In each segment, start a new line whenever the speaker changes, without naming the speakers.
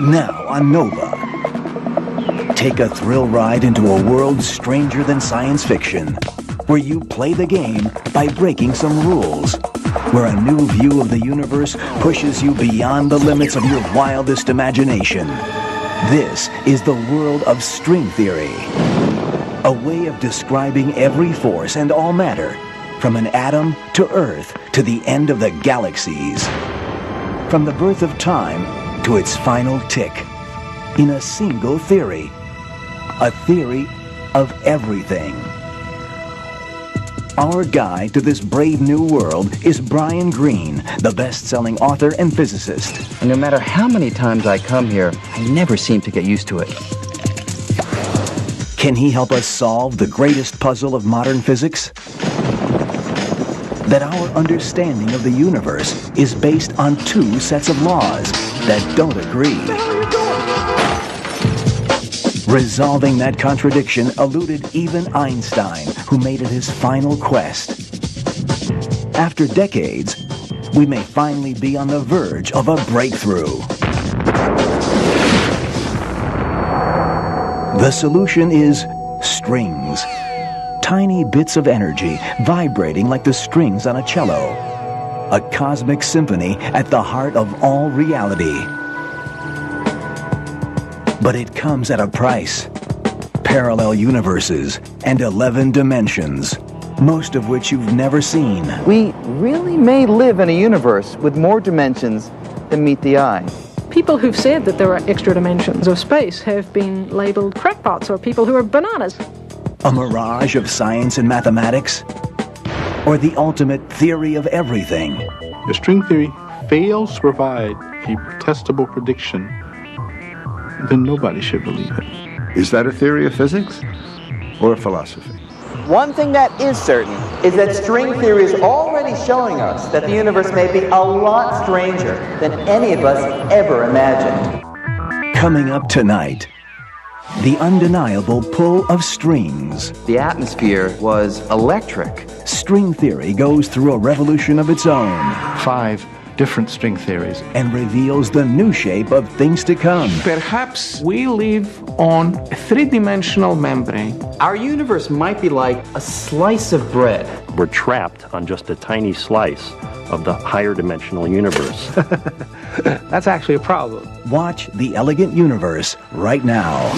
Now on Nova. Take a thrill ride into a world stranger than science fiction, where you play the game by breaking some rules, where a new view of the universe pushes you beyond the limits of your wildest imagination. This is the world of string theory, a way of describing every force and all matter, from an atom to Earth to the end of the galaxies, from the birth of time to its final tick, in a single theory, a theory of everything. Our guide to this brave new world is Brian Greene, the best-selling author and physicist.
And no matter how many times I come here, I never seem to get used to it.
Can he help us solve the greatest puzzle of modern physics? That our understanding of the universe is based on two sets of laws that don't agree. Resolving that contradiction eluded even Einstein, who made it his final quest. After decades, we may finally be on the verge of a breakthrough. The solution is strings. Tiny bits of energy vibrating like the strings on a cello. A cosmic symphony at the heart of all reality. But it comes at a price. Parallel universes and 11 dimensions, most of which you've never seen.
We really may live in a universe with more dimensions than meet the eye.
People who've said that there are extra dimensions of space have been labeled crackpots or people who are bananas.
A mirage of science and mathematics? Or the ultimate theory of everything?
If string theory fails to provide a testable prediction, then nobody should believe it.
Is that a theory of physics or a philosophy?
One thing that is certain is that string theory is already showing us that the universe may be a lot stranger than any of us ever imagined.
Coming up tonight, the undeniable pull of strings.
The atmosphere was electric.
String theory goes through a revolution of its own.
5 different string theories.
And reveals the new shape of things to come.
Perhaps we live on a 3-dimensional membrane.
Our universe might be like a slice of bread.
We're trapped on just a tiny slice of the higher dimensional universe.
That's actually a problem.
Watch The Elegant Universe right now.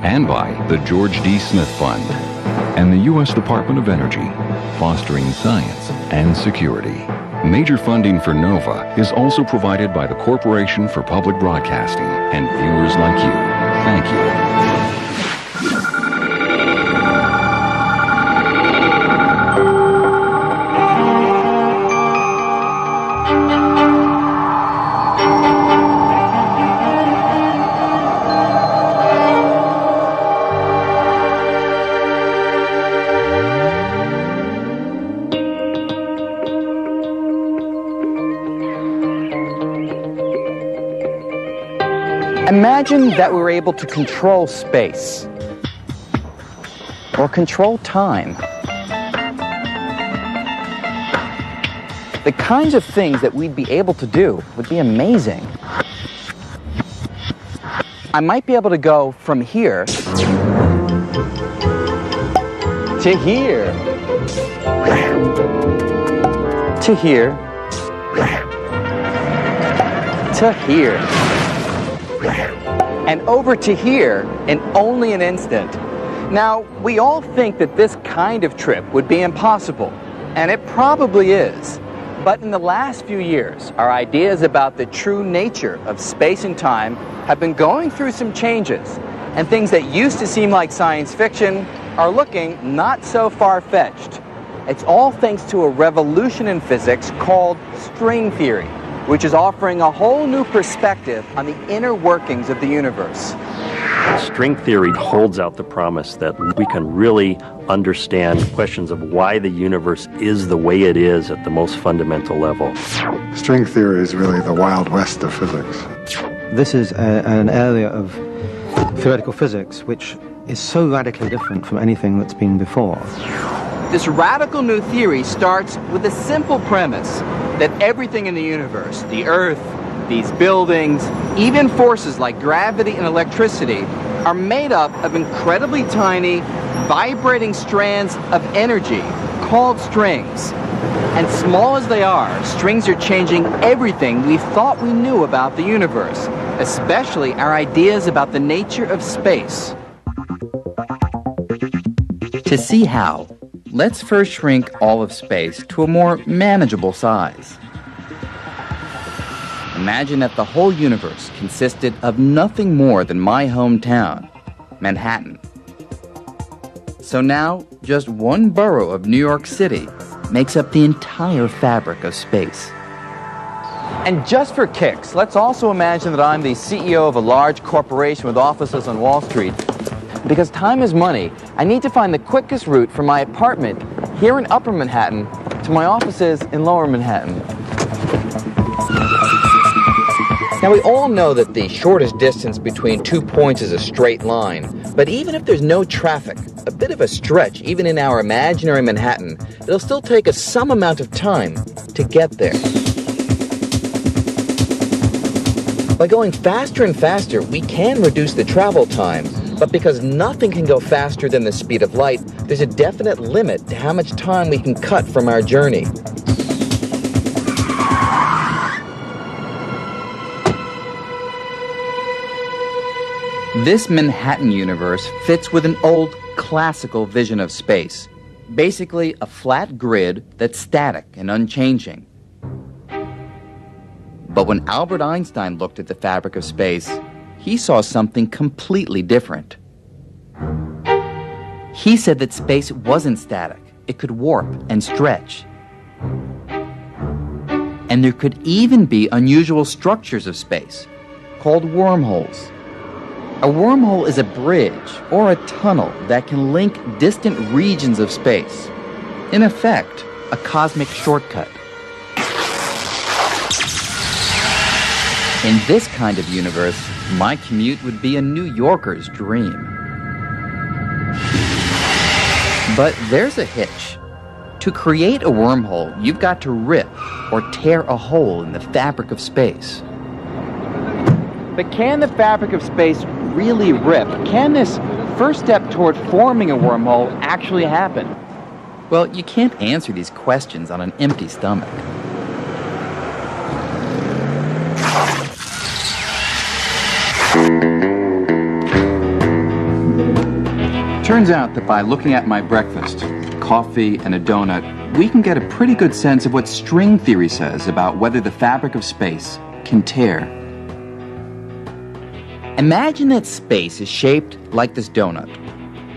And by the George D. Smith Fund and the U.S. Department of Energy, fostering science and security. Major funding for NOVA is also provided by the Corporation for Public Broadcasting and viewers like you. Thank you.
Imagine that we were able to control space or control time. The kinds of things that we'd be able to do would be amazing. I might be able to go from here to here to here to here and over to here in only an instant. Now, we all think that this kind of trip would be impossible, and it probably is. But in the last few years, our ideas about the true nature of space and time have been going through some changes, and things that used to seem like science fiction are looking not so far-fetched. It's all thanks to a revolution in physics called string theory, which is offering a whole new perspective on the inner workings of the universe.
String theory holds out the promise that we can really understand questions of why the universe is the way it is at the most fundamental level.
String theory is really the Wild West of physics.
This is an area of theoretical physics which is so radically different from anything that's been before.
This radical new theory starts with a simple premise that everything in the universe, the Earth, these buildings, even forces like gravity and electricity, are made up of incredibly tiny, vibrating strands of energy called strings. And small as they are, strings are changing everything we thought we knew about the universe, especially our ideas about the nature of space. To see how, let's first shrink all of space to a more manageable size. Imagine that the whole universe consisted of nothing more than my hometown, Manhattan. So now, just one borough of New York City makes up the entire fabric of space. And just for kicks, let's also imagine that I'm the CEO of a large corporation with offices on Wall Street. Because time is money, I need to find the quickest route from my apartment here in Upper Manhattan to my offices in Lower Manhattan. Now, we all know that the shortest distance between 2 points is a straight line, but even if there's no traffic, a bit of a stretch, even in our imaginary Manhattan, it'll still take us some amount of time to get there. By going faster and faster, we can reduce the travel time, but because nothing can go faster than the speed of light, there's a definite limit to how much time we can cut from our journey. This Manhattan universe fits with an old classical vision of space. Basically, a flat grid that's static and unchanging. But when Albert Einstein looked at the fabric of space, he saw something completely different. He said that space wasn't static. It could warp and stretch. And there could even be unusual structures of space, called wormholes. A wormhole is a bridge or a tunnel that can link distant regions of space. In effect, a cosmic shortcut. In this kind of universe, my commute would be a New Yorker's dream. But there's a hitch. To create a wormhole, you've got to rip or tear a hole in the fabric of space. But can the fabric of space really rip? Can this first step toward forming a wormhole actually happen? Well, you can't answer these questions on an empty stomach. Turns out that by looking at my breakfast, coffee and a donut, we can get a pretty good sense of what string theory says about whether the fabric of space can tear. Imagine that space is shaped like this donut.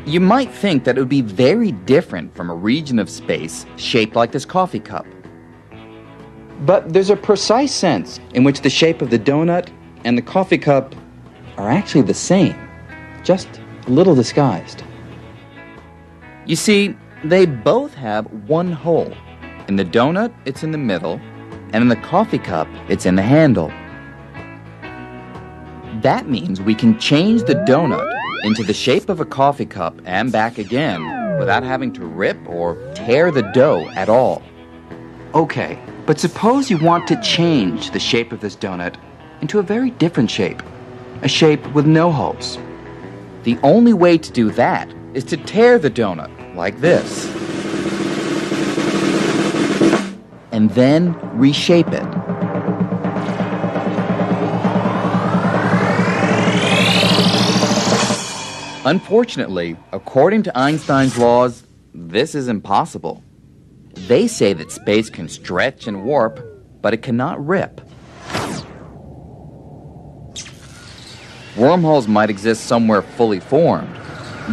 You might think that it would be very different from a region of space shaped like this coffee cup. But there's a precise sense in which the shape of the donut and the coffee cup are actually the same, just a little disguised. You see, they both have one hole. In the donut, it's in the middle, and in the coffee cup, it's in the handle. That means we can change the donut into the shape of a coffee cup and back again without having to rip or tear the dough at all. Okay, but suppose you want to change the shape of this donut into a very different shape, a shape with no holes. The only way to do that is to tear the donut like this, and then reshape it. Unfortunately, according to Einstein's laws, this is impossible. They say that space can stretch and warp, but it cannot rip. Wormholes might exist somewhere fully formed,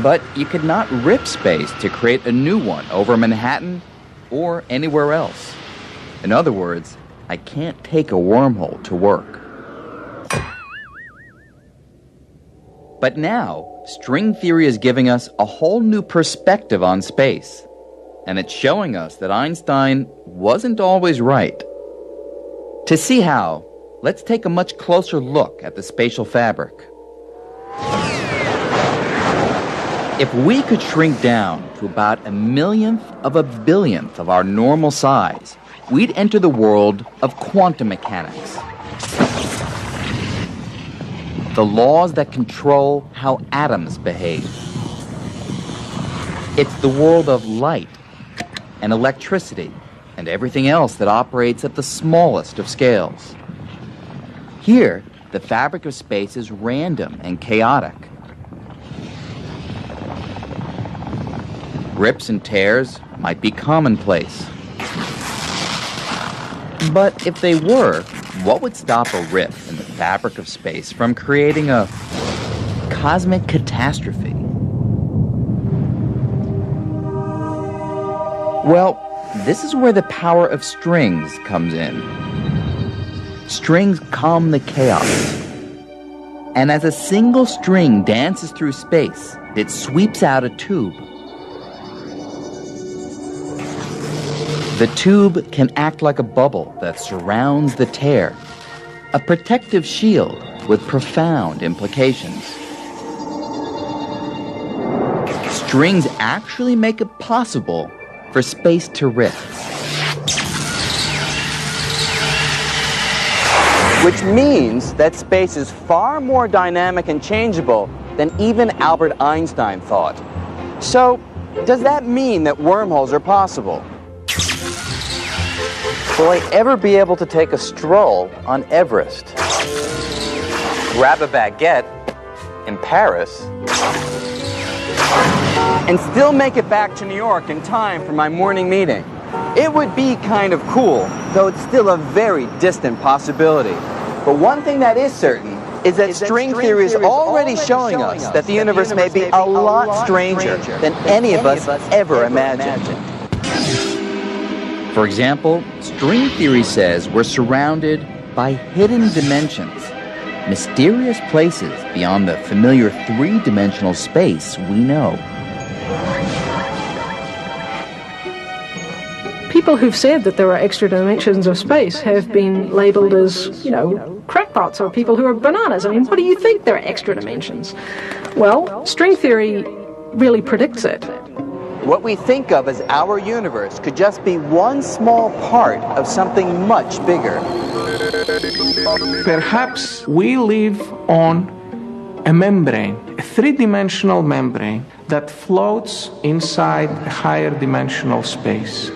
but you could not rip space to create a new one over Manhattan or anywhere else. In other words, I can't take a wormhole to work. But now, string theory is giving us a whole new perspective on space, and it's showing us that Einstein wasn't always right. To see how, let's take a much closer look at the spatial fabric. If we could shrink down to about 1/millionth of a billionth of our normal size, we'd enter the world of quantum mechanics. The laws that control how atoms behave. It's the world of light and electricity and everything else that operates at the smallest of scales. Here, the fabric of space is random and chaotic. Rips and tears might be commonplace. But if they were, what would stop a rip in the fabric of space from creating a cosmic catastrophe? Well, this is where the power of strings comes in. Strings calm the chaos. And as a single string dances through space, it sweeps out a tube. The tube can act like a bubble that surrounds the tear, a protective shield with profound implications. Strings actually make it possible for space to rip.
Which means that space is far more dynamic and changeable than even Albert Einstein thought. So, does that mean that wormholes are possible? Will I ever be able to take a stroll on Everest? Grab a baguette in Paris? And still make it back to New York in time for my morning meeting? It would be kind of cool, though it's still a very distant possibility. But one thing that is certain is that string theory is already showing us that the universe may be a lot stranger than any of us ever imagined.
For example, string theory says we're surrounded by hidden dimensions, mysterious places beyond the familiar three-dimensional space we know.
People who've said that there are extra dimensions of space have been labeled as, crackpots or people who are bananas. I mean, what do you think there are extra dimensions? Well, string theory really predicts it.
What we think of as our universe could just be one small part of something much bigger.
Perhaps we live on a membrane, a three-dimensional membrane that floats inside a higher dimensional space.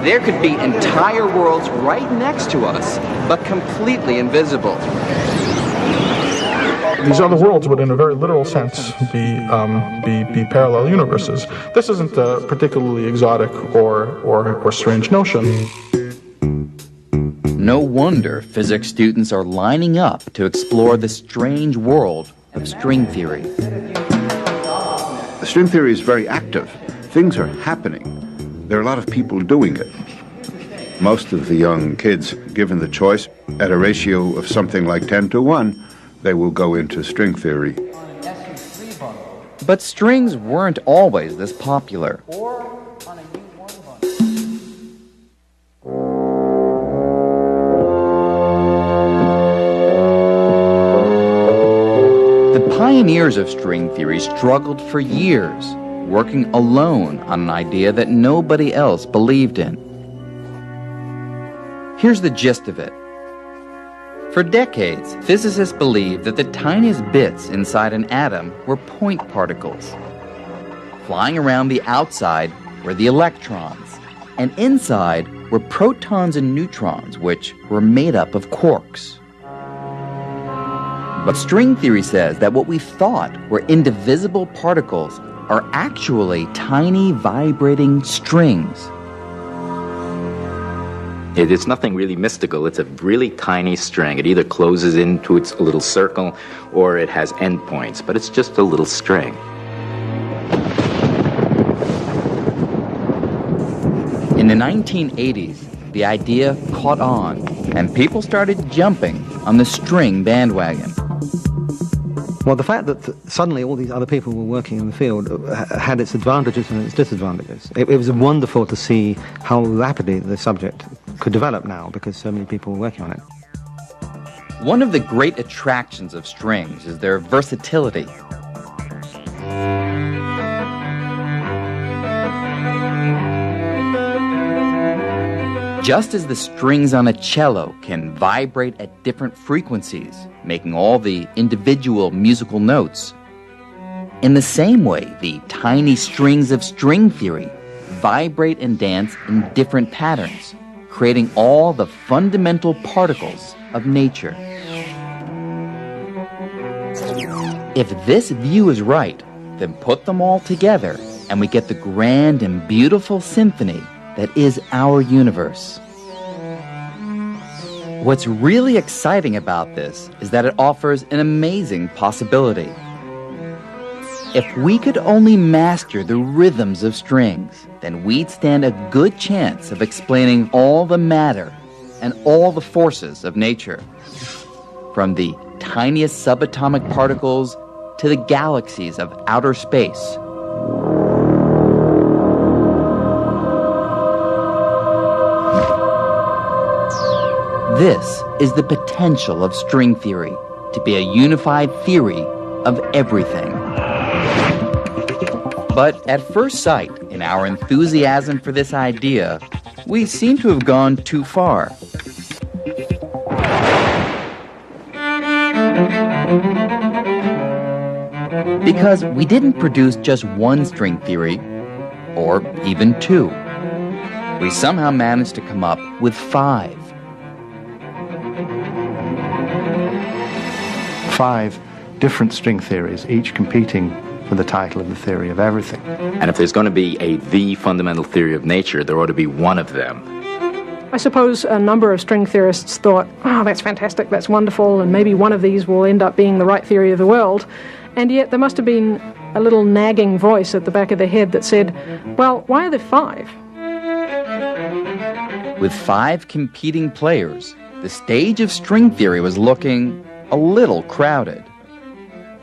There could be entire worlds right next to us, but completely invisible.
These other worlds would, in a very literal sense, be parallel universes. This isn't a particularly exotic or strange notion.
No wonder physics students are lining up to explore the strange world of string theory.
String theory is very active. Things are happening. There are a lot of people doing it. Most of the young kids, given the choice, at a ratio of something like 10 to 1, they will go into string theory.
But strings weren't always this popular. The pioneers of string theory struggled for years, working alone on an idea that nobody else believed in. Here's the gist of it. For decades, physicists believed that the tiniest bits inside an atom were point particles. Flying around the outside were the electrons, and inside were protons and neutrons, which were made up of quarks. But string theory says that what we thought were indivisible particles are actually tiny vibrating strings.
It's nothing really mystical. It's a really tiny string. It either closes into its little circle or it has endpoints, but it's just a little string.
In the 1980s, the idea caught on, and people started jumping on the string bandwagon.
Well, the fact that suddenly all these other people were working in the field had its advantages and its disadvantages. It was wonderful to see how rapidly the subject could develop now because so many people were working on it.
One of the great attractions of strings is their versatility. Just as the strings on a cello can vibrate at different frequencies, making all the individual musical notes, in the same way, the tiny strings of string theory vibrate and dance in different patterns, creating all the fundamental particles of nature. If this view is right, then put them all together and we get the grand and beautiful symphony that is our universe. What's really exciting about this is that it offers an amazing possibility. If we could only master the rhythms of strings, then we'd stand a good chance of explaining all the matter and all the forces of nature, from the tiniest subatomic particles to the galaxies of outer space. This is the potential of string theory, to be a unified theory of everything. But at first sight, in our enthusiasm for this idea, we seem to have gone too far. Because we didn't produce just one string theory, or even two. We somehow managed to come up with 5.
5 different string theories, each competing for the title of the theory of everything.
And if there's going to be the fundamental theory of nature, there ought to be one of them.
I suppose a number of string theorists thought, oh, that's fantastic, that's wonderful, and maybe one of these will end up being the right theory of the world. And yet there must have been a little nagging voice at the back of their head that said, well, why are there 5?
With 5 competing players, the stage of string theory was looking a little crowded.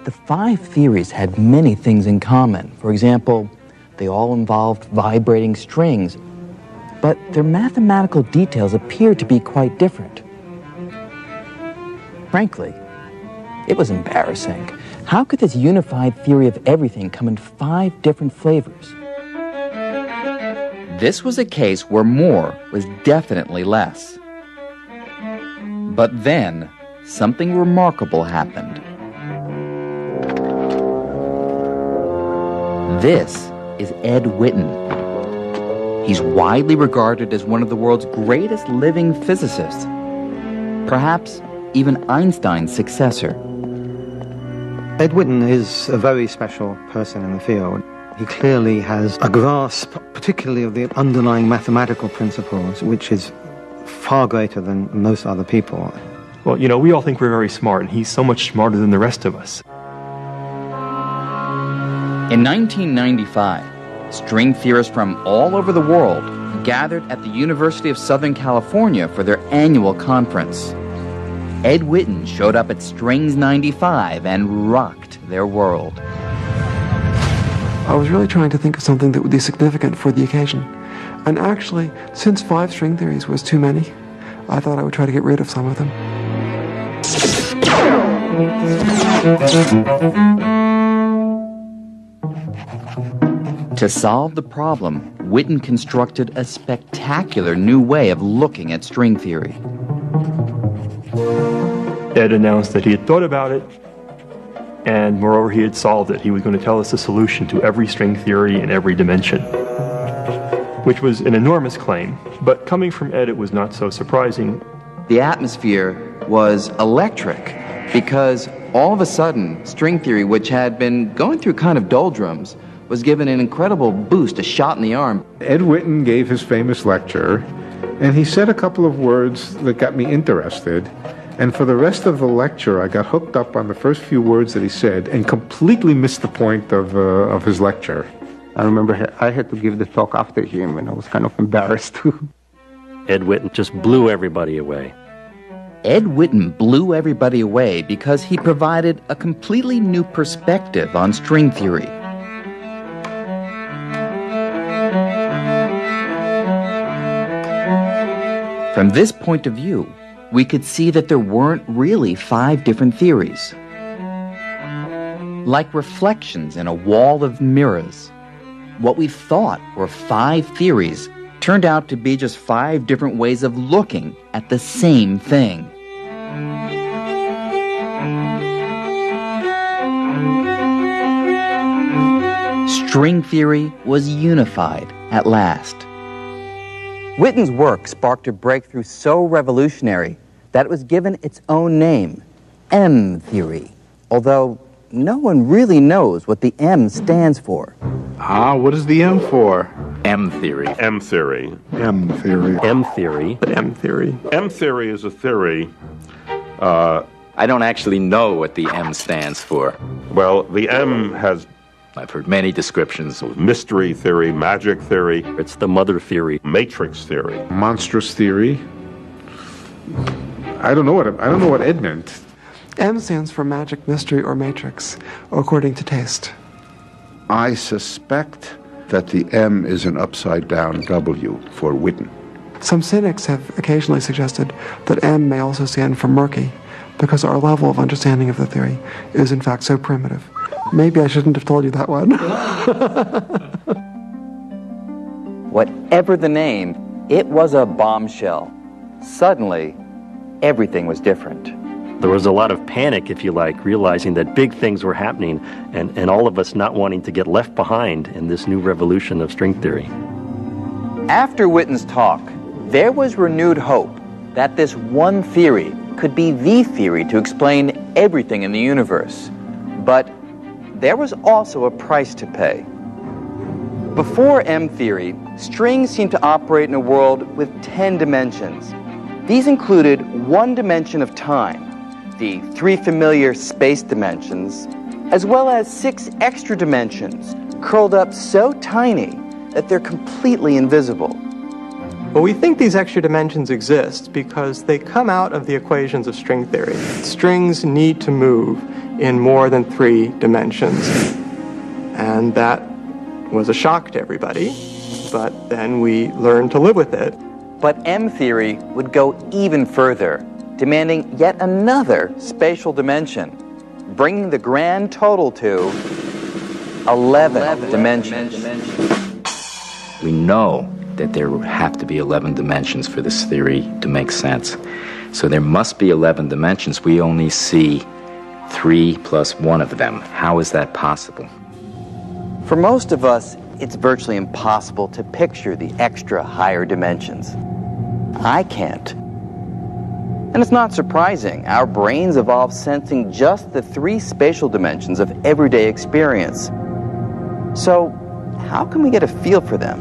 The 5 theories had many things in common. For example, they all involved vibrating strings, but their mathematical details appeared to be quite different. Frankly, it was embarrassing. How could this unified theory of everything come in 5 different flavors? This was a case where more was definitely less. But then, something remarkable happened. This is Ed Witten. He's widely regarded as one of the world's greatest living physicists, perhaps even Einstein's successor.
Ed Witten is a very special person in the field. He clearly has a grasp, particularly of the underlying mathematical principles, which is far greater than most other people.
Well, you know, we all think we're very smart, and he's so much smarter than the rest of us.
In 1995, string theorists from all over the world gathered at the University of Southern California for their annual conference. Ed Witten showed up at Strings 95 and rocked their world.
I was really trying to think of something that would be significant for the occasion. And actually, since 5 string theories was too many, I thought I would try to get rid of some of them.
To solve the problem, Witten constructed a spectacular new way of looking at string theory.
Ed announced that he had thought about it, and moreover, he had solved it. He was going to tell us the solution to every string theory in every dimension, which was an enormous claim. But coming from Ed, it was not so surprising.
The atmosphere was electric because all of a sudden, string theory, which had been going through kind of doldrums, was given an incredible boost, a shot in the arm.
Ed Witten gave his famous lecture, and he said a couple of words that got me interested. And for the rest of the lecture, I got hooked up on the first few words that he said and completely missed the point of his lecture.
I remember I had to give the talk after him, and I was kind of embarrassed too.
Ed Witten just blew everybody away.
Ed Witten blew everybody away because he provided a completely new perspective on string theory. From this point of view, we could see that there weren't really 5 different theories. Like reflections in a wall of mirrors, what we thought were 5 theories turned out to be just 5 different ways of looking at the same thing. String theory was unified at last. Witten's work sparked a breakthrough so revolutionary that it was given its own name, M theory, although no one really knows what the M stands for.
What is the M for?
M theory.
M theory.
M theory.
M theory.
M theory.
M theory is a theory.
I don't actually know what the M stands for.
Well, the M has...
I've heard many descriptions.
Mystery theory, magic theory.
It's the mother theory.
Matrix theory.
Monstrous theory. I don't know what Ed meant.
M stands for magic, mystery, or matrix, according to taste.
I suspect that the M is an upside-down W for Witten.
Some cynics have occasionally suggested that M may also stand for murky, because our level of understanding of the theory is in fact so primitive. Maybe I shouldn't have told you that one.
Whatever the name, it was a bombshell. Suddenly, everything was different.
There was a lot of panic, if you like, realizing that big things were happening and all of us not wanting to get left behind in this new revolution of string theory.
After Witten's talk, there was renewed hope that this one theory could be the theory to explain everything in the universe. But there was also a price to pay. Before M theory, strings seemed to operate in a world with 10 dimensions. These included 1 dimension of time, the 3 familiar space dimensions, as well as 6 extra dimensions, curled up so tiny that they're completely invisible.
Well, we think these extra dimensions exist because they come out of the equations of string theory. Strings need to move in more than 3 dimensions. And that was a shock to everybody, but then we learned to live with it.
But M theory would go even further, demanding yet another spatial dimension, bringing the grand total to 11 dimensions.
We know that there would have to be 11 dimensions for this theory to make sense. So there must be 11 dimensions. We only see 3 plus 1 of them. How is that possible?
For most of us, it's virtually impossible to picture the extra higher dimensions. I can't. And it's not surprising. Our brains evolved sensing just the 3 spatial dimensions of everyday experience. So, how can we get a feel for them?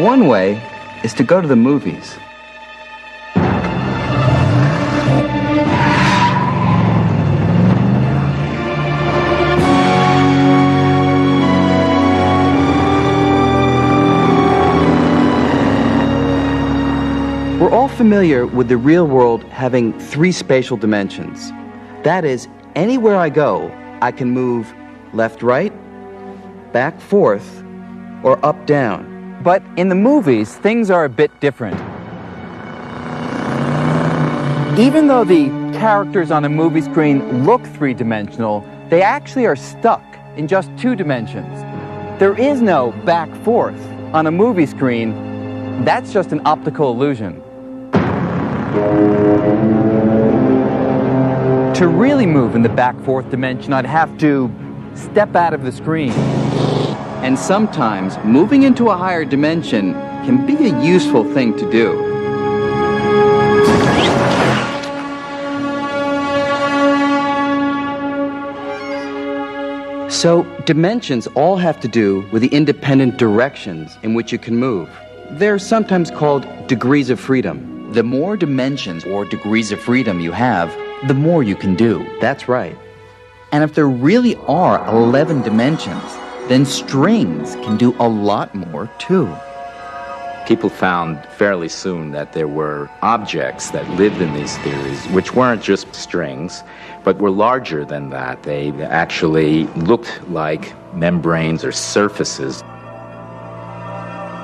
One way is to go to the movies. We're all familiar with the real world having 3 spatial dimensions. That is, anywhere I go, I can move left, right, back, forth, or up, down. But in the movies, things are a bit different. Even though the characters on a movie screen look 3-dimensional, they actually are stuck in just 2 dimensions. There is no back, forth on a movie screen. That's just an optical illusion. To really move in the back, forth dimension, I'd have to step out of the screen. And sometimes moving into a higher dimension can be a useful thing to do. So, dimensions all have to do with the independent directions in which you can move. They're sometimes called degrees of freedom. The more dimensions or degrees of freedom you have, the more you can do. That's right. And if there really are 11 dimensions, then strings can do a lot more too.
People found fairly soon that there were objects that lived in these theories, which weren't just strings, but were larger than that. They actually looked like membranes or surfaces.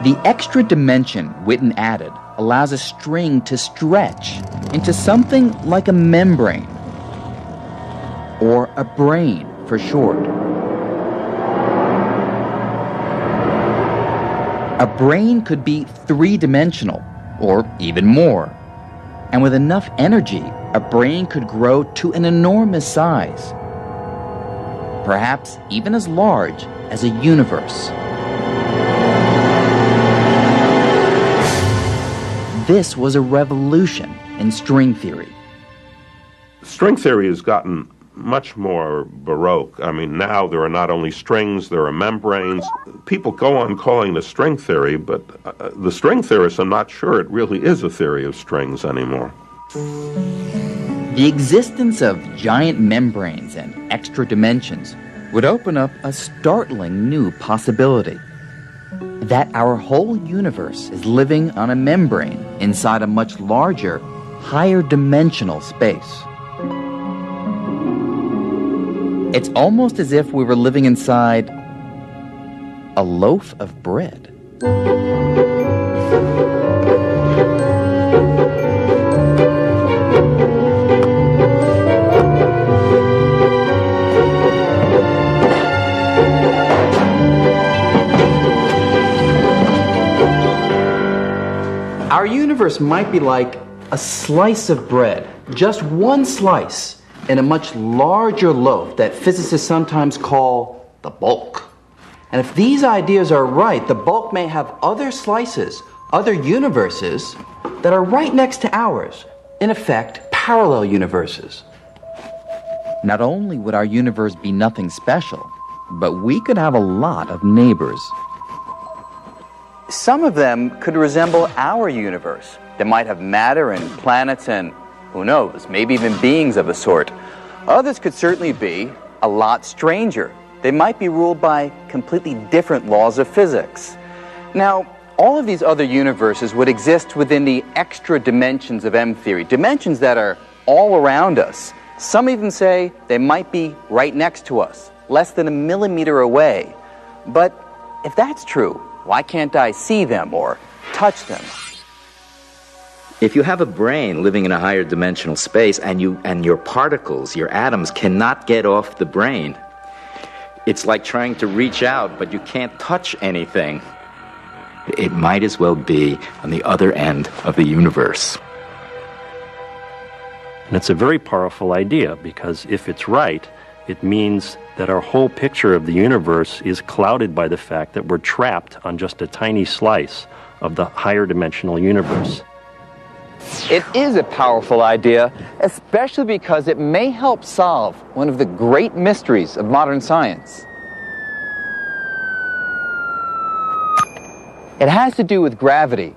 The extra dimension Witten added
allows a string to stretch into something like a membrane, or a brain for short. A brain could be three-dimensional, or even more. And with enough energy, a brain could grow to an enormous size, perhaps even as large as a universe. This was a revolution in string theory.
String theory has gotten much more baroque. I mean, now there are not only strings, there are membranes. People go on calling it string theory, but the string theorists are not sure it really is a theory of strings anymore.
The existence of giant membranes and extra dimensions would open up a startling new possibility. That our whole universe is living on a membrane inside a much larger, higher dimensional space. It's almost as if we were living inside a loaf of bread. Our universe might be like a slice of bread, just one slice in a much larger loaf that physicists sometimes call the bulk. And if these ideas are right, the bulk may have other slices, other universes that are right next to ours, in effect, parallel universes. Not only would our universe be nothing special, but we could have a lot of neighbors.
Some of them could resemble our universe. They might have matter and planets and, who knows, maybe even beings of a sort. Others could certainly be a lot stranger. They might be ruled by completely different laws of physics. Now, all of these other universes would exist within the extra dimensions of M-theory, dimensions that are all around us. Some even say they might be right next to us, less than a millimeter away. But if that's true, why can't I see them or touch them?
If you have a brain living in a higher dimensional space and your particles, your atoms, cannot get off the brain, it's like trying to reach out, but you can't touch anything. It might as well be on the other end of the universe.
And it's a very powerful idea, because if it's right, it means that our whole picture of the universe is clouded by the fact that we're trapped on just a tiny slice of the higher dimensional universe.
It is a powerful idea, especially because it may help solve one of the great mysteries of modern science. It has to do with gravity.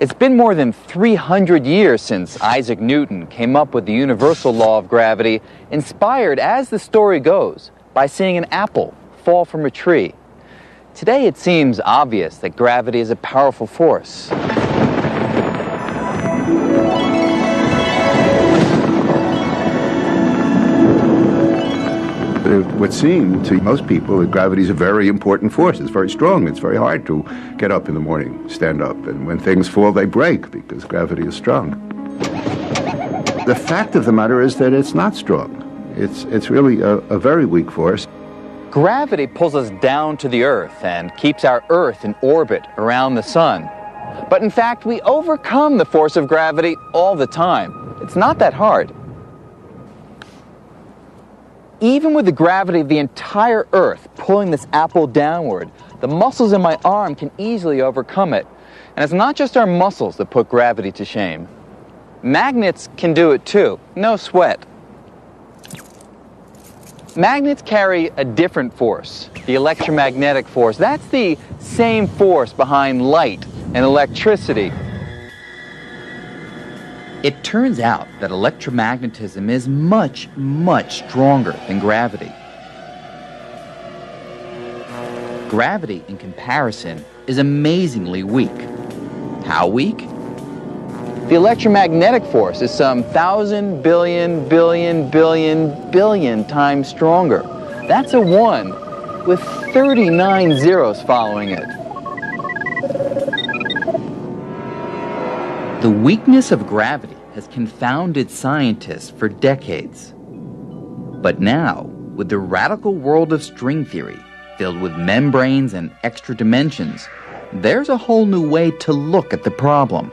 It's been more than 300 years since Isaac Newton came up with the universal law of gravity, inspired, as the story goes, by seeing an apple fall from a tree. Today it seems obvious that gravity is a powerful force.
It would seem to most people that gravity is a very important force. It's very strong. It's very hard to get up in the morning, stand up. And when things fall, they break because gravity is strong. The fact of the matter is that it's not strong. It's really a very weak force.
Gravity pulls us down to the Earth and keeps our Earth in orbit around the sun. But in fact, we overcome the force of gravity all the time. It's not that hard. Even with the gravity of the entire Earth pulling this apple downward, the muscles in my arm can easily overcome it. And it's not just our muscles that put gravity to shame. Magnets can do it too, no sweat. Magnets carry a different force, the electromagnetic force. That's the same force behind light and electricity.
It turns out that electromagnetism is much, much stronger than gravity. Gravity, in comparison, is amazingly weak. How weak?
The electromagnetic force is some 1,000 billion, billion, billion, billion times stronger. That's a 1 with 39 zeros following it. The weakness of gravity has confounded scientists for decades. But now, with the radical world of string theory, filled with membranes and extra dimensions, there's a whole new way to look at the problem.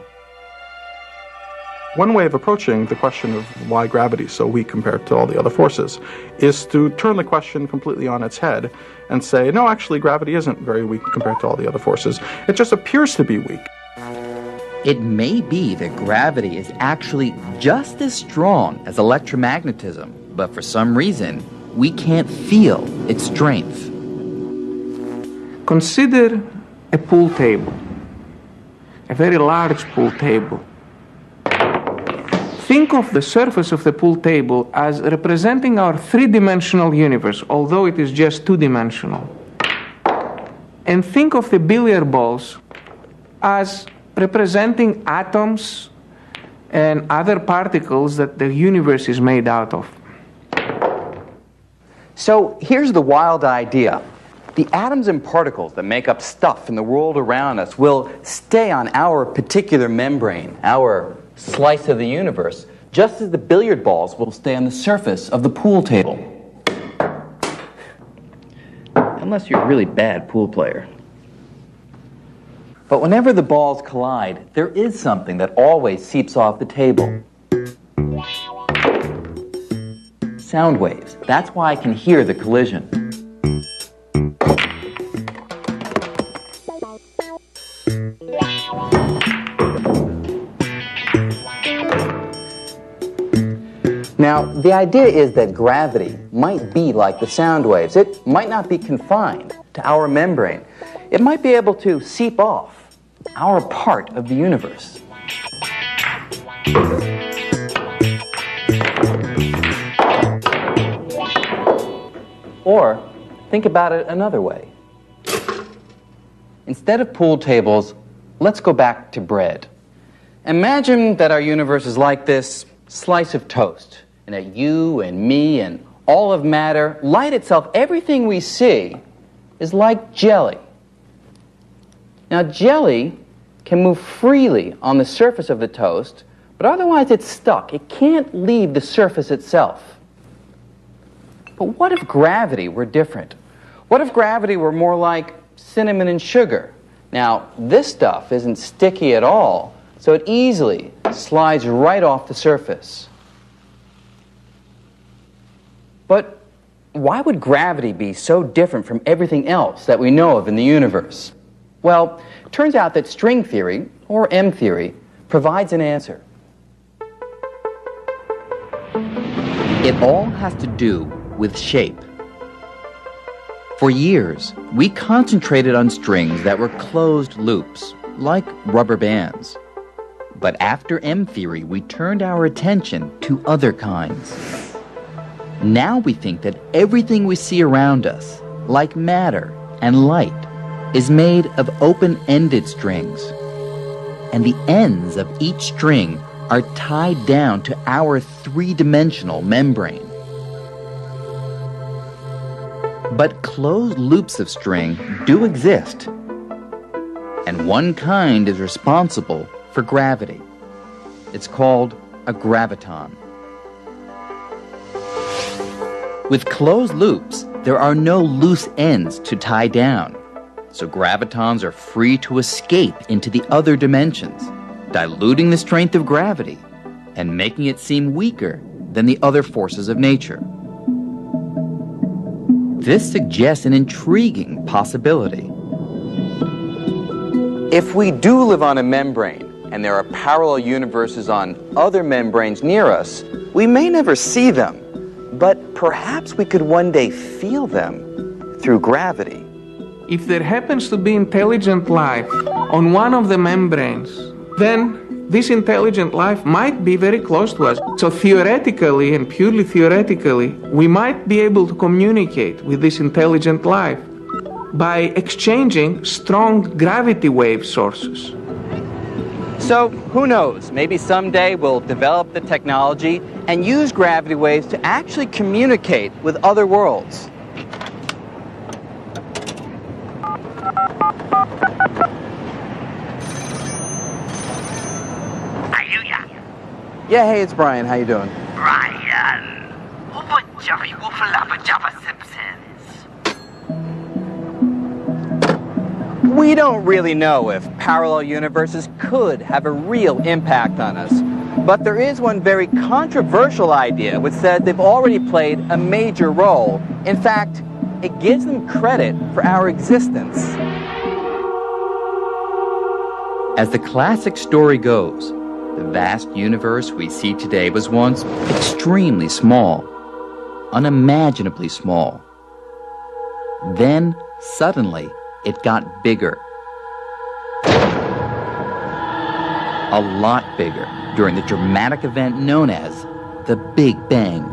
One way of approaching the question of why gravity is so weak compared to all the other forces is to turn the question completely on its head and say, no, actually, gravity isn't very weak compared to all the other forces. It just appears to be weak.
It may be that gravity is actually just as strong as electromagnetism, but for some reason, we can't feel its strength.
Consider a pool table, a very large pool table. Think of the surface of the pool table as representing our three-dimensional universe, although it is just two-dimensional. And think of the billiard balls as representing atoms and other particles that the universe is made out of.
So here's the wild idea. The atoms and particles that make up stuff in the world around us will stay on our particular membrane, our slice of the universe, just as the billiard balls will stay on the surface of the pool table. Unless you're a really bad pool player. But whenever the balls collide, there is something that always seeps off the table. Sound waves. That's why I can hear the collision. Now, the idea is that gravity might be like the sound waves. It might not be confined to our membrane. It might be able to seep off our part of the universe. Or, think about it another way. Instead of pool tables, let's go back to bread. Imagine that our universe is like this slice of toast, and that you and me and all of matter, light itself, everything we see, is like jelly. Now, jelly can move freely on the surface of the toast, but otherwise it's stuck. It can't leave the surface itself. But what if gravity were different? What if gravity were more like cinnamon and sugar? Now, this stuff isn't sticky at all, so it easily slides right off the surface. But why would gravity be so different from everything else that we know of in the universe? Well, it turns out that string theory, or M theory, provides an answer. It all has to do with shape. For years, we concentrated on strings that were closed loops, like rubber bands. But after M theory, we turned our attention to other kinds. Now we think that everything we see around us, like matter and light, is made of open-ended strings. And the ends of each string are tied down to our three-dimensional membrane. But closed loops of string do exist. And one kind is responsible for gravity. It's called a graviton. With closed loops, there are no loose ends to tie down, so gravitons are free to escape into the other dimensions, diluting the strength of gravity and making it seem weaker than the other forces of nature. This suggests an intriguing possibility. If we do live on a membrane, and there are parallel universes on other membranes near us, we may never see them. But perhaps we could one day feel them through gravity.
If there happens to be intelligent life on one of the membranes, then this intelligent life might be very close to us. So theoretically, and purely theoretically, we might be able to communicate with this intelligent life by exchanging strong gravity wave sources.
So, who knows, maybe someday we'll develop the technology and use gravity waves to actually communicate with other worlds.
Yeah, hey, it's Brian. How you doing?
Brian. Uber Jerry Woofalaba Java Simpsons.
We don't really know if parallel universes could have a real impact on us. But there is one very controversial idea which says they've already played a major role. In fact, it gives them credit for our existence.
As the classic story goes, the vast universe we see today was once extremely small, unimaginably small. Then, suddenly, it got bigger. A lot bigger during the dramatic event known as the Big Bang.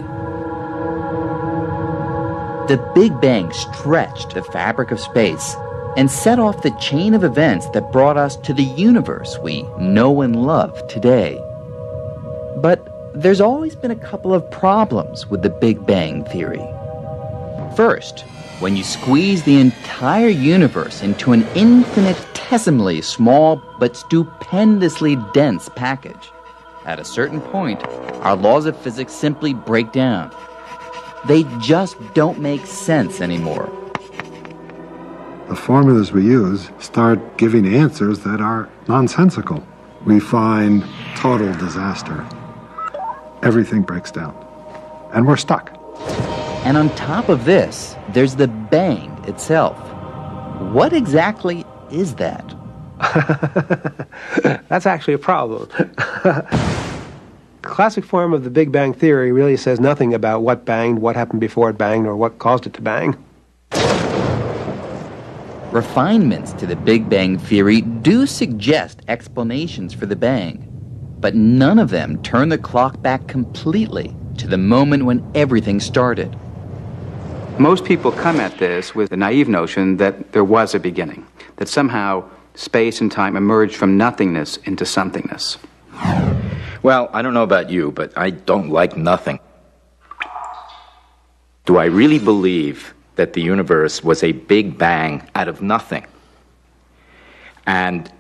The Big Bang stretched the fabric of space and set off the chain of events that brought us to the universe we know and love today. But there's always been a couple of problems with the Big Bang theory. First, when you squeeze the entire universe into an infinitesimally small but stupendously dense package, at a certain point, our laws of physics simply break down. They just don't make sense anymore.
The formulas we use start giving answers that are nonsensical. We find total disaster. Everything breaks down. And we're stuck.
And on top of this, there's the bang itself. What exactly is that?
That's actually a problem. The classic form of the Big Bang theory really says nothing about what banged, what happened before it banged, or what caused it to bang.
Refinements to the Big Bang theory do suggest explanations for the bang, but none of them turn the clock back completely to the moment when everything started.
Most people come at this with the naive notion that there was a beginning, that somehow space and time emerged from nothingness into somethingness.
Well, I don't know about you, but I don't like nothing. Do I really believe that the universe was a big bang out of nothing? And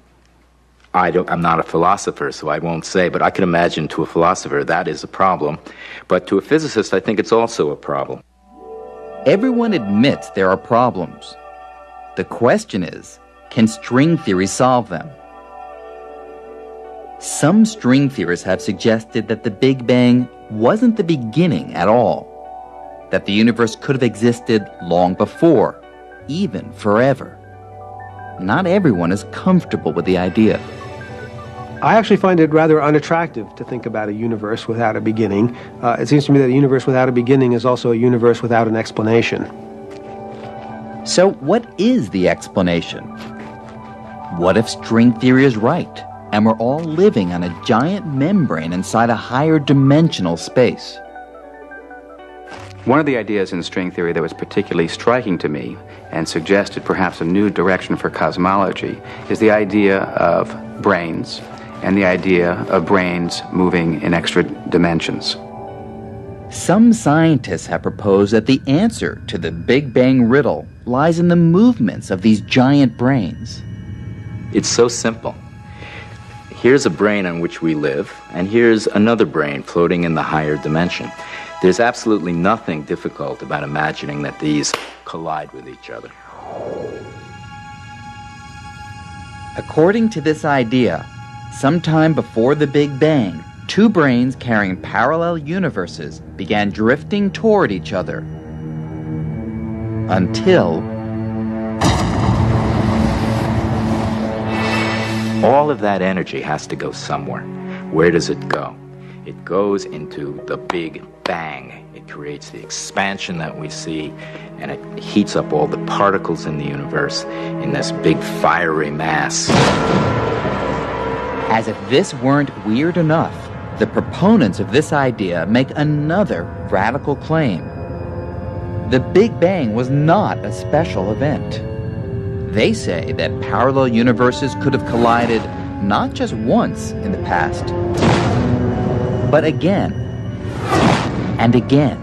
I'm not a philosopher, so I won't say, but I can imagine to a philosopher that is a problem. But to a physicist, I think it's also a problem.
Everyone admits there are problems. The question is, can string theory solve them? Some string theorists have suggested that the Big Bang wasn't the beginning at all, that the universe could have existed long before, even forever. Not everyone is comfortable with the idea.
I actually find it rather unattractive to think about a universe without a beginning. It seems to me that a universe without a beginning is also a universe without an explanation.
So what is the explanation? What if string theory is right, and we're all living on a giant membrane inside a higher dimensional space?
One of the ideas in string theory that was particularly striking to me and suggested perhaps a new direction for cosmology is the idea of brains and the idea of brains moving in extra dimensions.
Some scientists have proposed that the answer to the Big Bang riddle lies in the movements of these giant brains.
It's so simple. Here's a brain on which we live, and here's another brain floating in the higher dimension. There's absolutely nothing difficult about imagining that these collide with each other.
According to this idea, sometime before the Big Bang, two brains carrying parallel universes began drifting toward each other. Until
all of that energy has to go somewhere. Where does it go? It goes into the Big Bang. It creates the expansion that we see, and it heats up all the particles in the universe in this big fiery mass.
As if this weren't weird enough, the proponents of this idea make another radical claim. The Big Bang was not a special event. They say that parallel universes could have collided not just once in the past, but again and again.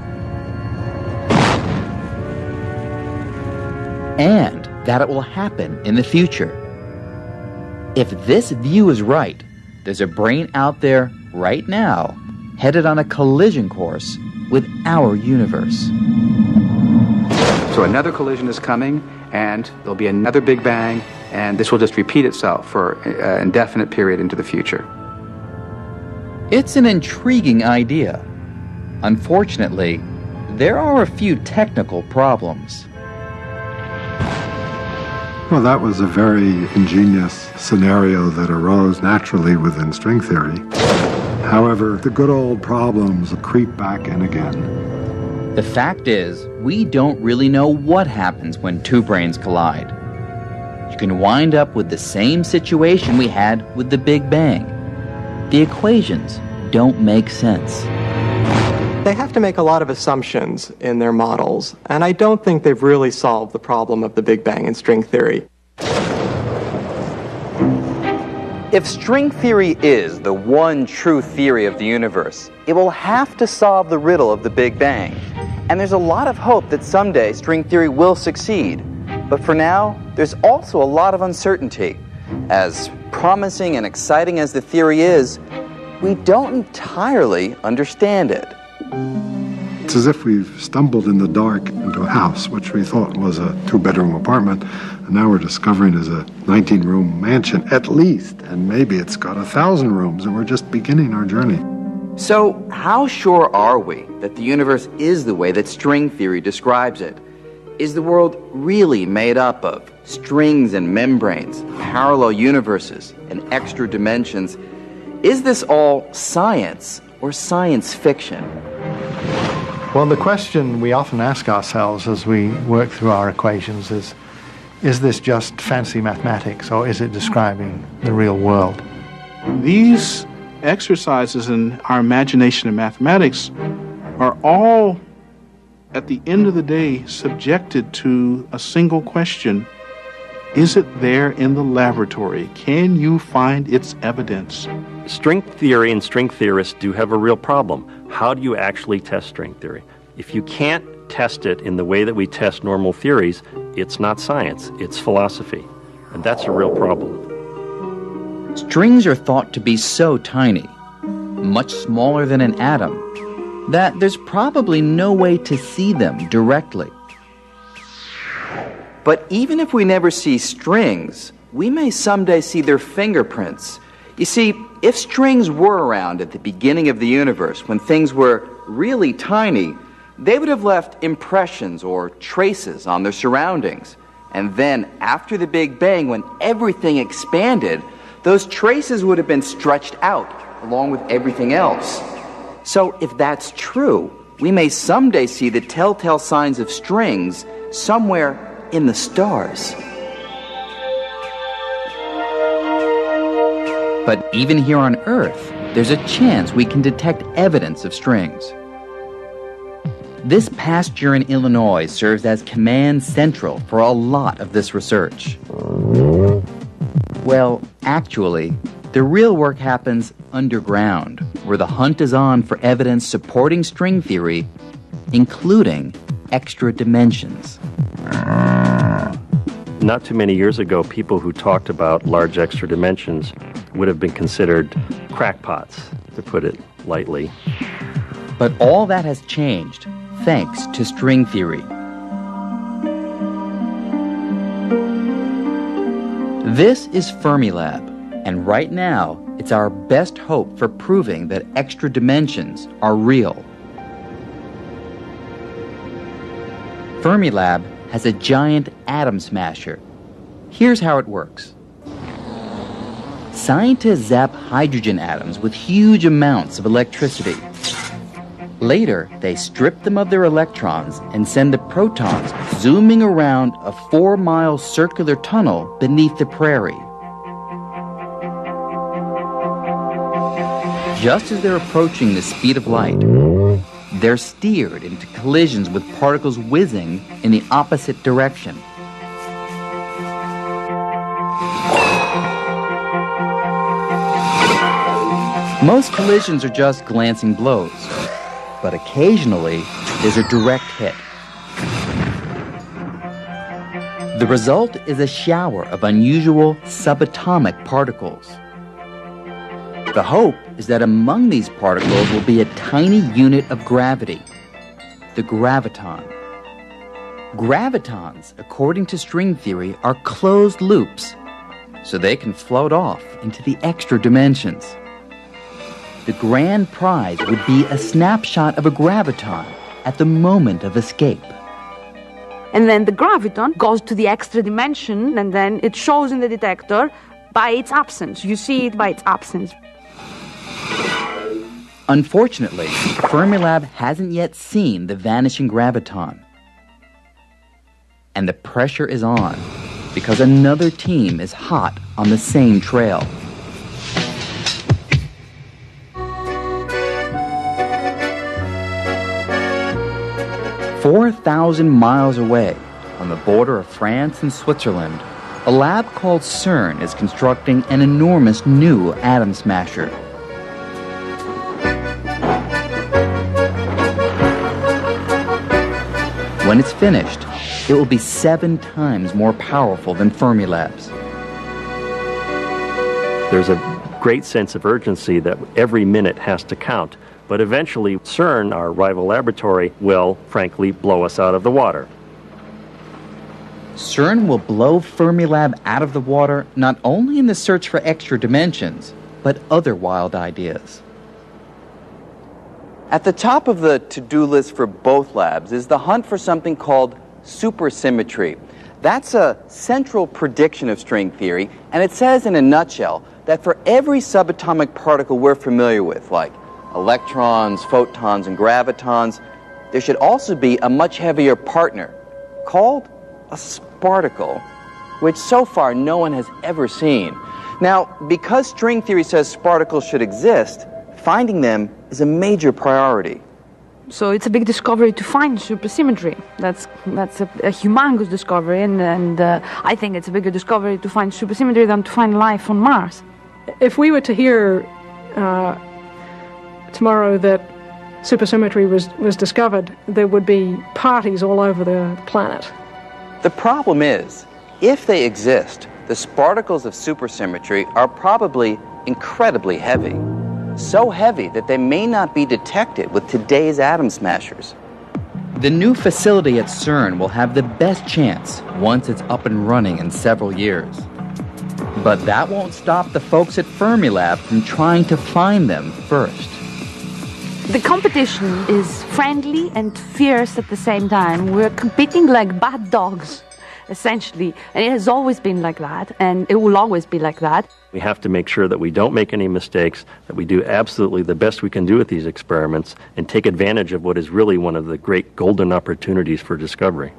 And that it will happen in the future. If this view is right, there's a brain out there right now headed on a collision course with our universe.
So another collision is coming, and there'll be another Big Bang, and this will just repeat itself for an indefinite period into the future.
It's an intriguing idea. Unfortunately, there are a few technical problems.
Well, that was a very ingenious scenario that arose naturally within string theory. However, the good old problems creep back in again.
The fact is, we don't really know what happens when two brains collide. You can wind up with the same situation we had with the Big Bang. The equations don't make sense.
They have to make a lot of assumptions in their models, and I don't think they've really solved the problem of the Big Bang in string theory.
If string theory is the one true theory of the universe, it will have to solve the riddle of the Big Bang. And there's a lot of hope that someday string theory will succeed. But for now, there's also a lot of uncertainty. As promising and exciting as the theory is, we don't entirely understand it.
It's as if we've stumbled in the dark into a house, which we thought was a two-bedroom apartment, and now we're discovering is a 19-room mansion, at least, and maybe it's got 1,000 rooms, and we're just beginning our journey.
So, how sure are we that the universe is the way that string theory describes it? Is the world really made up of strings and membranes, parallel universes, and extra dimensions? Is this all science or science fiction?
Well, the question we often ask ourselves as we work through our equations is this just fancy mathematics, or is it describing the real world?
These exercises in our imagination and mathematics are all, at the end of the day, subjected to a single question. Is it there in the laboratory? Can you find its evidence?
String theory and string theorists do have a real problem. How do you actually test string theory? If you can't test it in the way that we test normal theories, it's not science, it's philosophy. And that's a real problem.
Strings are thought to be so tiny, much smaller than an atom, that there's probably no way to see them directly.
But even if we never see strings, we may someday see their fingerprints. You see, if strings were around at the beginning of the universe, when things were really tiny, they would have left impressions or traces on their surroundings. And then, after the Big Bang, when everything expanded, those traces would have been stretched out, along with everything else. So, if that's true, we may someday see the telltale signs of strings somewhere in the stars.
But even here on Earth, there's a chance we can detect evidence of strings. This past year in Illinois serves as command central for a lot of this research. Well, actually, the real work happens underground, where the hunt is on for evidence supporting string theory, including extra dimensions.
Not too many years ago, people who talked about large extra dimensions would have been considered crackpots, to put it lightly.
But all that has changed, thanks to string theory. This is Fermilab, and right now, it's our best hope for proving that extra dimensions are real. Fermilab has a giant atom smasher. Here's how it works. Scientists zap hydrogen atoms with huge amounts of electricity. Later, they strip them of their electrons and send the protons zooming around a 4-mile circular tunnel beneath the prairie. Just as they're approaching the speed of light, they're steered into collisions with particles whizzing in the opposite direction. Most collisions are just glancing blows, but occasionally there's a direct hit. The result is a shower of unusual subatomic particles. The hope is that among these particles will be a tiny unit of gravity, the graviton. Gravitons, according to string theory, are closed loops, so they can float off into the extra dimensions. The grand prize would be a snapshot of a graviton at the moment of escape.
And then the graviton goes to the extra dimension, and then it shows in the detector by its absence. You see it by its absence.
Unfortunately, Fermilab hasn't yet seen the vanishing graviton. And the pressure is on, because another team is hot on the same trail. "4,000 miles away, on the border of France and Switzerland, a lab called CERN is constructing an enormous new atom smasher. When it's finished, it will be 7 times more powerful than Fermilab's.
There's a great sense of urgency that every minute has to count, but eventually CERN, our rival laboratory, will, frankly, blow us out of the water.
CERN will blow Fermilab out of the water not only in the search for extra dimensions, but other wild ideas.
At the top of the to-do list for both labs is the hunt for something called supersymmetry. That's a central prediction of string theory, and it says in a nutshell that for every subatomic particle we're familiar with, like electrons, photons, and gravitons, there should also be a much heavier partner called a sparticle, which so far no one has ever seen. Now, because string theory says sparticles should exist, finding them is a major priority.
So it's a big discovery to find supersymmetry. That's a humongous discovery, and I think it's a bigger discovery to find supersymmetry than to find life on Mars.
If we were to hear tomorrow that supersymmetry was discovered, there would be parties all over the planet.
The problem is, if they exist, the sparticles of supersymmetry are probably incredibly heavy. So heavy that they may not be detected with today's atom smashers.
The new facility at CERN will have the best chance once it's up and running in several years. But that won't stop the folks at Fermilab from trying to find them first.
The competition is friendly and fierce at the same time. We're competing like bad dogs, essentially. And it has always been like that, and it will always be like that.
We have to make sure that we don't make any mistakes, that we do absolutely the best we can do with these experiments, and take advantage of what is really one of the great golden opportunities for discovery.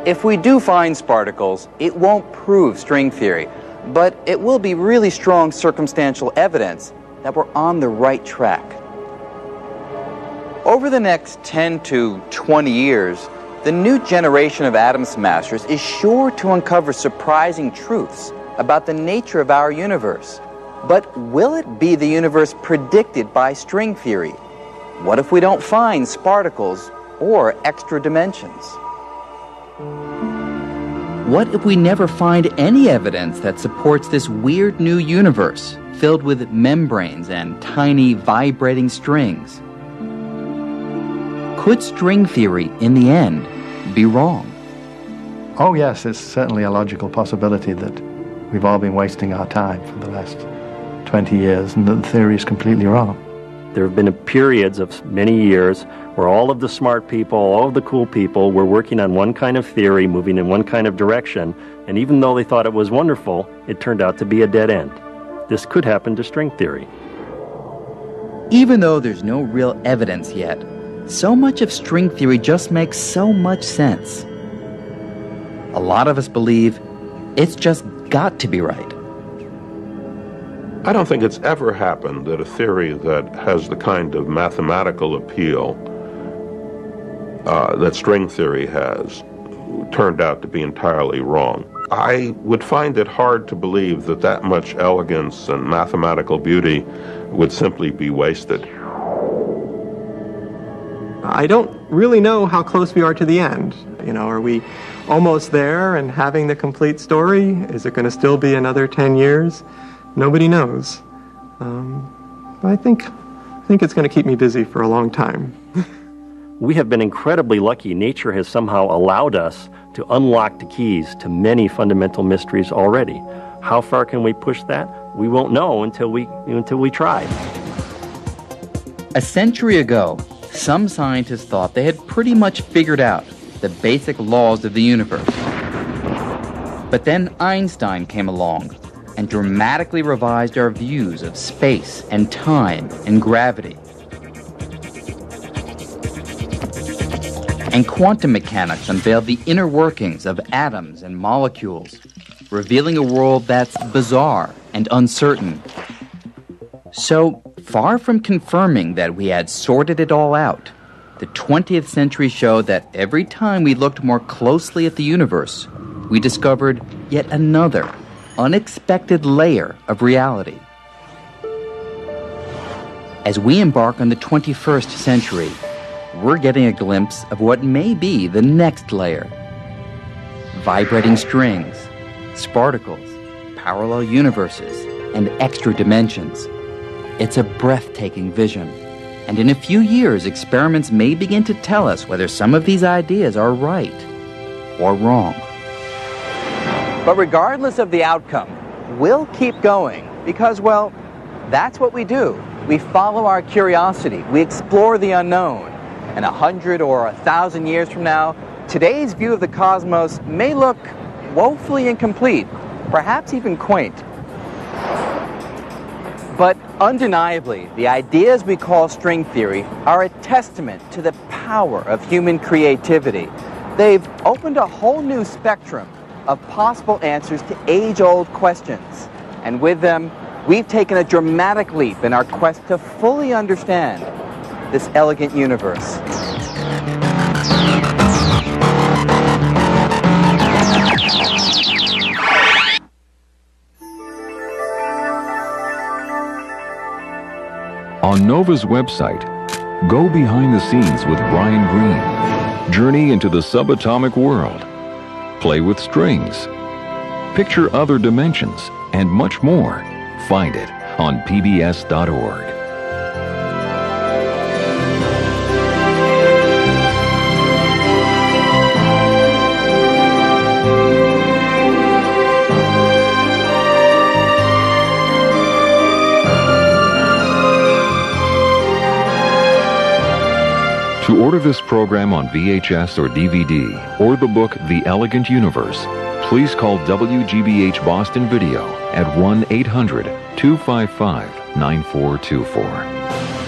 If we do find sparticles, it won't prove string theory, but it will be really strong circumstantial evidence that we're on the right track. Over the next 10 to 20 years, the new generation of atom smashers is sure to uncover surprising truths about the nature of our universe. But will it be the universe predicted by string theory? What if we don't find sparticles or extra dimensions?
What if we never find any evidence that supports this weird new universe filled with membranes and tiny vibrating strings? Could string theory, in the end, be wrong?
Oh yes, it's certainly a logical possibility that we've all been wasting our time for the last 20 years and that the theory is completely wrong.
There have been periods of many years where all of the smart people, all of the cool people were working on one kind of theory, moving in one kind of direction, and even though they thought it was wonderful, it turned out to be a dead end. This could happen to string theory.
Even though there's no real evidence yet, so much of string theory just makes so much sense. A lot of us believe it's just got to be right.
I don't think it's ever happened that a theory that has the kind of mathematical appeal that string theory has turned out to be entirely wrong. I would find it hard to believe that that much elegance and mathematical beauty would simply be wasted.
I don't really know how close we are to the end. You know, are we almost there and having the complete story? Is it going to still be another 10 years? Nobody knows. But I think it's going to keep me busy for a long time.
We have been incredibly lucky. Nature has somehow allowed us to unlock the keys to many fundamental mysteries already. How far can we push that? We won't know until we try.
A century ago, some scientists thought they had pretty much figured out the basic laws of the universe. But then Einstein came along and dramatically revised our views of space and time and gravity. And quantum mechanics unveiled the inner workings of atoms and molecules, revealing a world that's bizarre and uncertain. So, far from confirming that we had sorted it all out, the 20th century showed that every time we looked more closely at the universe, we discovered yet another unexpected layer of reality. As we embark on the 21st century, we're getting a glimpse of what may be the next layer. Vibrating strings, sparticles, parallel universes, and extra dimensions. It's a breathtaking vision. And in a few years, experiments may begin to tell us whether some of these ideas are right or wrong. But regardless of the outcome, we'll keep going because, well, that's what we do. We follow our curiosity. We explore the unknown. And 100 or 1,000 years from now, today's view of the cosmos may look woefully incomplete, perhaps even quaint. But undeniably, the ideas we call string theory are a testament to the power of human creativity. They've opened a whole new spectrum of possible answers to age-old questions. And with them, we've taken a dramatic leap in our quest to fully understand this elegant universe.
On NOVA's website, go behind the scenes with Brian Greene. Journey into the subatomic world. Play with strings. Picture other dimensions and much more. Find it on pbs.org. To order this program on VHS or DVD, or the book The Elegant Universe, please call WGBH Boston Video at 1-800-255-9424.